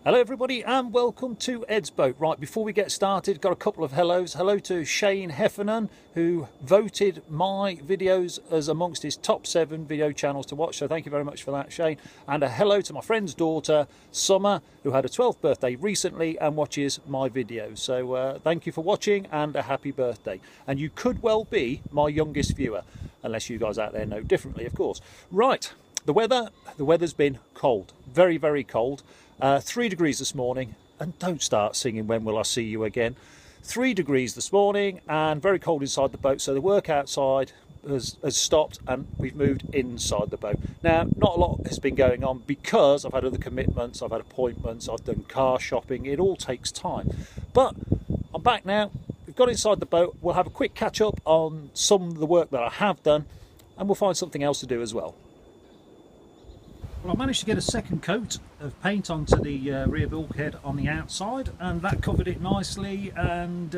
Hello everybody and welcome to Ed's Boat. Right, before we get started, got a couple of hellos. Hello to Shane Heffernan, who voted my videos as amongst his top 7 video channels to watch, so thank you very much for that, Shane. And a hello to my friend's daughter Summer, who had a 12th birthday recently and watches my videos. So thank you for watching and a happy birthday. And you could well be my youngest viewer, unless you guys out there know differently, of course. Right, the weather's been cold, very, very cold. 3 degrees this morning, and don't start singing When Will I See You Again. 3 degrees this morning and very cold inside the boat, so the work outside has stopped and we've moved inside the boat. Now, not a lot has been going on because I've had other commitments, I've had appointments, I've done car shopping, it all takes time. But I'm back now, we've got inside the boat, we'll have a quick catch up on some of the work that I have done and we'll find something else to do as well. Well, I managed to get a second coat of paint onto the rear bulkhead on the outside, and that covered it nicely and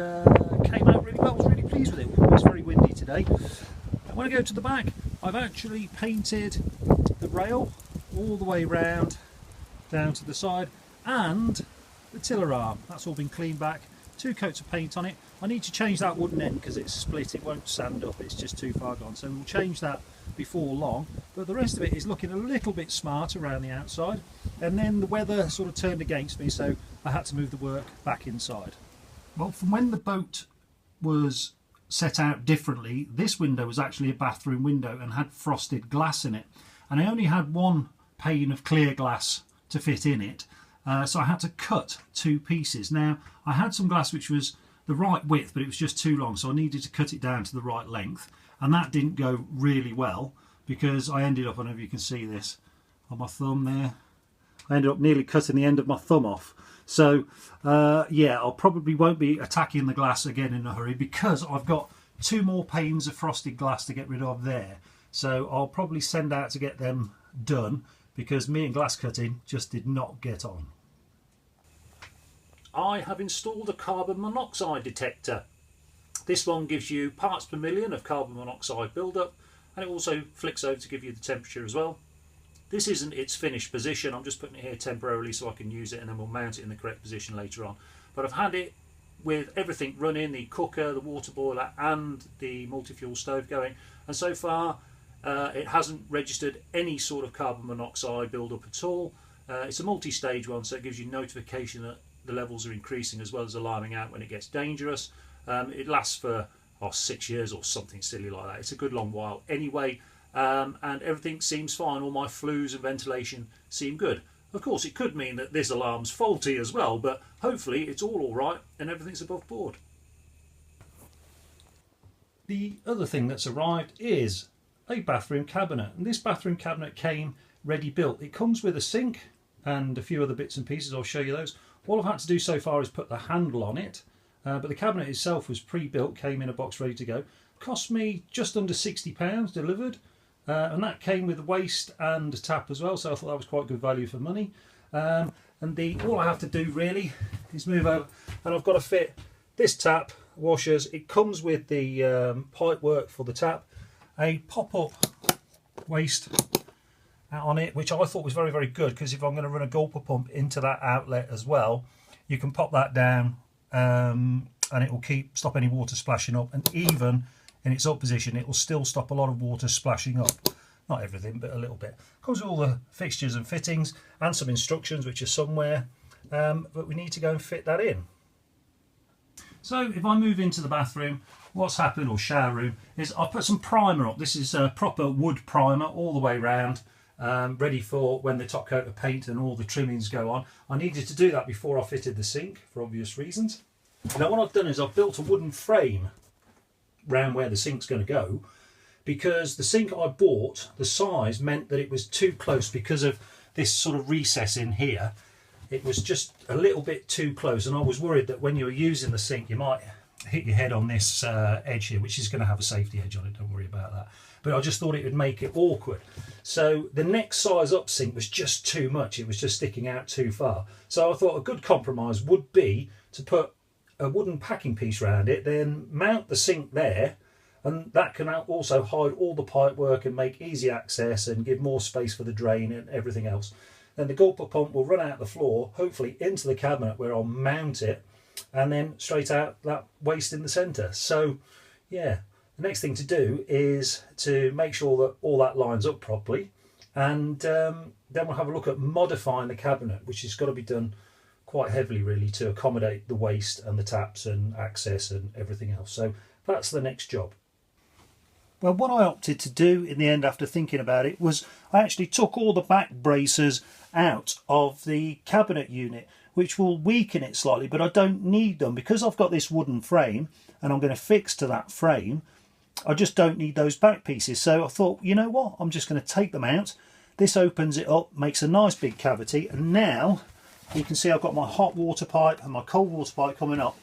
came out really well. I was really pleased with it. It was very windy today. And when I go to the back, I've actually painted the rail all the way round down to the side and the tiller arm. That's all been cleaned back. 2 coats of paint on it. I need to change that wooden end because it's split, it won't stand up, it's just too far gone, so we'll change that before long. But the rest of it is looking a little bit smart around the outside, and then the weather sort of turned against me, so I had to move the work back inside. Well, from when the boat was set out differently, this window was actually a bathroom window and had frosted glass in it, and I only had one pane of clear glass to fit in it. So I had to cut 2 pieces. Now, I had some glass which was the right width, but it was just too long, so I needed to cut it down to the right length. And that didn't go really well because I ended up, I don't know if you can see this on my thumb there, I ended up nearly cutting the end of my thumb off. So, yeah, I probably won't be attacking the glass again in a hurry because I've got 2 more panes of frosted glass to get rid of there. So I'll probably send out to get them done because me and glass cutting just did not get on. I have installed a carbon monoxide detector. This one gives you parts per million of carbon monoxide buildup, and it also flicks over to give you the temperature as well. This isn't its finished position, I'm just putting it here temporarily so I can use it and then we'll mount it in the correct position later on. But I've had it with everything running, the cooker, the water boiler and the multi-fuel stove going, and so far it hasn't registered any sort of carbon monoxide buildup at all. It's a multi-stage one, so it gives you notification that the levels are increasing as well as alarming out when it gets dangerous. It lasts for 6 years or something silly like that. It's a good long while anyway, and everything seems fine. All my flues and ventilation seem good. Of course, it could mean that this alarm's faulty as well, but hopefully it's all right and everything's above board. The other thing that's arrived is a bathroom cabinet, and this bathroom cabinet came ready built. It comes with a sink and a few other bits and pieces. I'll show you those. All I've had to do so far is put the handle on it, but the cabinet itself was pre-built, came in a box ready to go. Cost me just under £60 delivered, and that came with a waste and a tap as well, so I thought that was quite good value for money. And all I have to do really is move over, and I've got to fit this tap, washers. It comes with the pipe work for the tap, a pop-up waste on it, which I thought was very, very good, because if I'm going to run a gulper pump into that outlet as well, you can pop that down and it will stop any water splashing up, and even in its up position it will still stop a lot of water splashing up. Not everything, but a little bit. Comes with all the fixtures and fittings and some instructions which are somewhere, but we need to go and fit that in. So if I move into the bathroom, what's happened, or shower room, is I've put some primer up. This is a proper wood primer all the way round, ready for when the top coat of paint and all the trimmings go on. I needed to do that before I fitted the sink for obvious reasons. Now what I've done is I've built a wooden frame round where the sink's going to go, because the sink I bought, the size meant that it was too close because of this sort of recess in here. It was just a little bit too close, and I was worried that when you were using the sink you might hit your head on this edge here, which is going to have a safety edge on it, don't worry about that. But I just thought it would make it awkward. So the next size up sink was just too much, it was just sticking out too far. So I thought a good compromise would be to put a wooden packing piece around it, then mount the sink there, and that can also hide all the pipe work and make easy access and give more space for the drain and everything else. then the gulper pump will run out the floor, hopefully into the cabinet where I'll mount it, and then straight out that waste in the centre. So yeah, the next thing to do is to make sure that all that lines up properly, and then we'll have a look at modifying the cabinet, which has got to be done quite heavily really to accommodate the waste and the taps and access and everything else. So that's the next job. Well, what I opted to do in the end after thinking about it was I actually took all the back bracers out of the cabinet unit, which will weaken it slightly, but I don't need them because I've got this wooden frame and I'm going to fix to that frame. I just don't need those back pieces. So I thought, you know what, I'm just going to take them out. This opens it up, makes a nice big cavity, and now you can see I've got my hot water pipe and my cold water pipe coming up.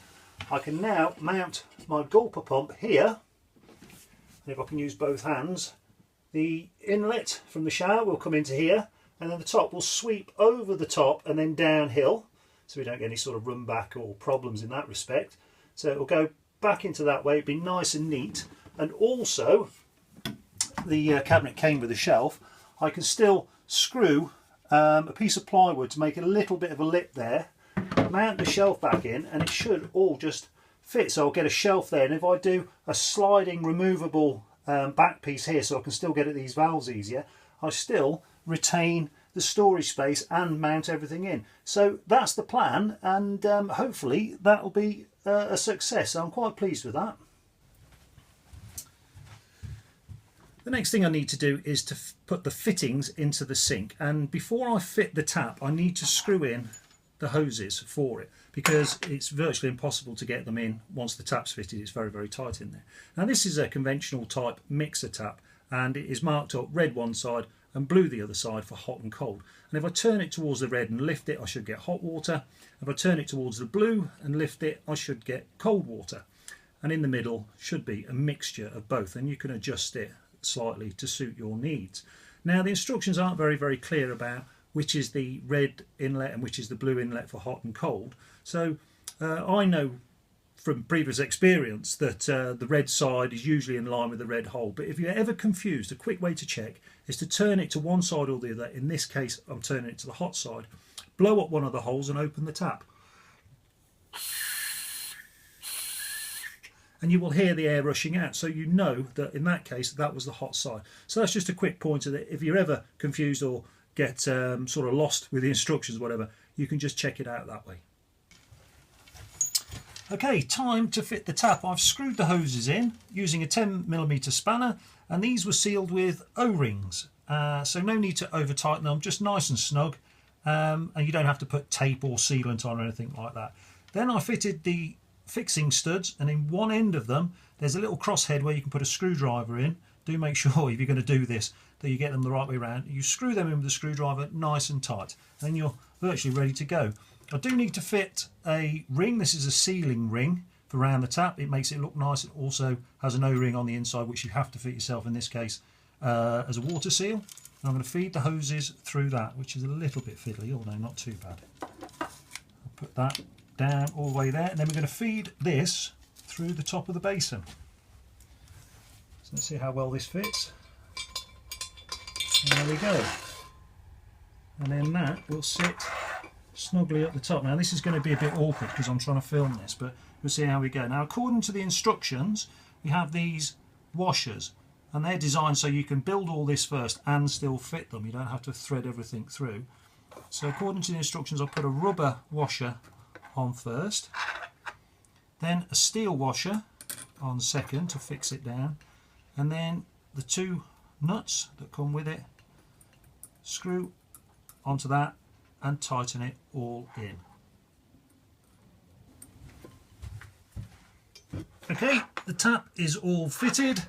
I can now mount my gulper pump here. If I can use both hands, the inlet from the shower will come into here, and then the top will sweep over the top and then downhill, so we don't get any sort of run back or problems in that respect. So it will go back into that way, it'll be nice and neat. And also the cabinet came with a shelf. I can still screw a piece of plywood to make a little bit of a lip there, mount the shelf back in, and it should all just fit. So I'll get a shelf there, and if I do a sliding removable back piece here so I can still get at these valves easier, I still retain the storage space and mount everything in. So that's the plan, and hopefully that'll be a success. So I'm quite pleased with that. The next thing I need to do is to put the fittings into the sink, and before I fit the tap I need to screw in the hoses for it, because it's virtually impossible to get them in once the tap's fitted. It's very, very tight in there. Now this is a conventional type mixer tap, and it is marked up red one side and blue the other side for hot and cold. And if I turn it towards the red and lift it, I should get hot water. If I turn it towards the blue and lift it, I should get cold water. And in the middle should be a mixture of both, and you can adjust it slightly to suit your needs. Now the instructions aren't very, very clear about which is the red inlet and which is the blue inlet for hot and cold. So I know from previous experience that the red side is usually in line with the red hole, but if you're ever confused, a quick way to check is to turn it to one side or the other. In this case I'm turning it to the hot side, blow up one of the holes and open the tap, and you will hear the air rushing out, so you know that in that case that was the hot side. So that's just a quick pointer that if you're ever confused or get sort of lost with the instructions or whatever, you can just check it out that way. Okay, time to fit the tap. I've screwed the hoses in using a 10mm spanner, and these were sealed with O-rings, so no need to over tighten them, just nice and snug, and you don't have to put tape or sealant on or anything like that. Then I fitted the fixing studs, and in one end of them there's a little crosshead where you can put a screwdriver in. Do make sure if you're going to do this that you get them the right way around. You screw them in with the screwdriver nice and tight, and then you're virtually ready to go. I do need to fit a ring. This is a sealing ring for around the tap. It makes it look nice. It also has an O-ring on the inside, which you have to fit yourself in this case as a water seal. And I'm going to feed the hoses through that, which is a little bit fiddly, although not too bad. I'll put that down all the way there, and then we're going to feed this through the top of the basin. So let's see how well this fits. There we go. And then that will sit snugly at the top. Now this is going to be a bit awkward because I'm trying to film this, but we'll see how we go. Now according to the instructions we have these washers, and they're designed so you can build all this first and still fit them. You don't have to thread everything through. So according to the instructions I'll put a rubber washer on first, then a steel washer on second to fix it down, and then the two nuts that come with it, screw onto that and tighten it all in. Okay, the tap is all fitted,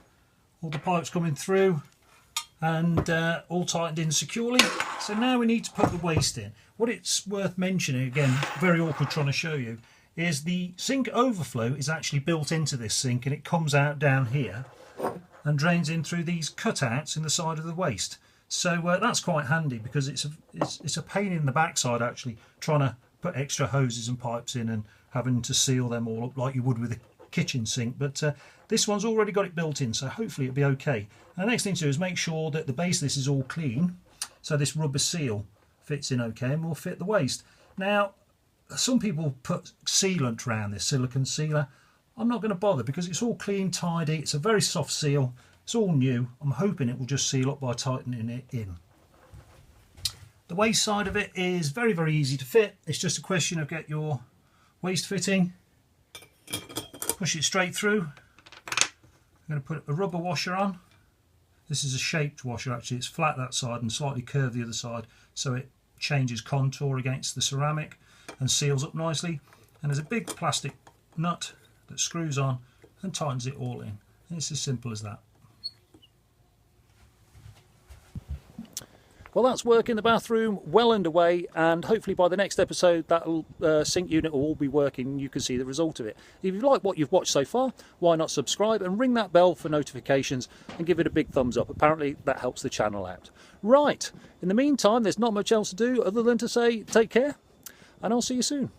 all the pipes coming through and all tightened in securely. So now we need to put the waste in. What it's worth mentioning, again, very awkward trying to show you, is the sink overflow is actually built into this sink, and it comes out down here and drains in through these cutouts in the side of the waste. So that's quite handy, because it's a pain in the backside actually trying to put extra hoses and pipes in and having to seal them all up like you would with a kitchen sink. But this one's already got it built in, so hopefully it'll be okay. And the next thing to do is make sure that the base of this is all clean, so this rubber seal fits in okay and will fit the waist. Now, some people put sealant around this, silicone sealer. I'm not going to bother because it's all clean, tidy. It's a very soft seal. It's all new. I'm hoping it will just seal up by tightening it in. The waist side of it is very, very easy to fit. It's just a question of get your waist fitting, push it straight through. I'm going to put a rubber washer on. This is a shaped washer actually. It's flat that side and slightly curved the other side, so it changes contour against the ceramic and seals up nicely. And there's a big plastic nut that screws on and tightens it all in. And it's as simple as that. Well, that's work in the bathroom well underway, and hopefully by the next episode that sink unit will all be working and you can see the result of it. If you like what you've watched so far, why not subscribe and ring that bell for notifications and give it a big thumbs up. Apparently that helps the channel out. Right, in the meantime, there's not much else to do other than to say take care, and I'll see you soon.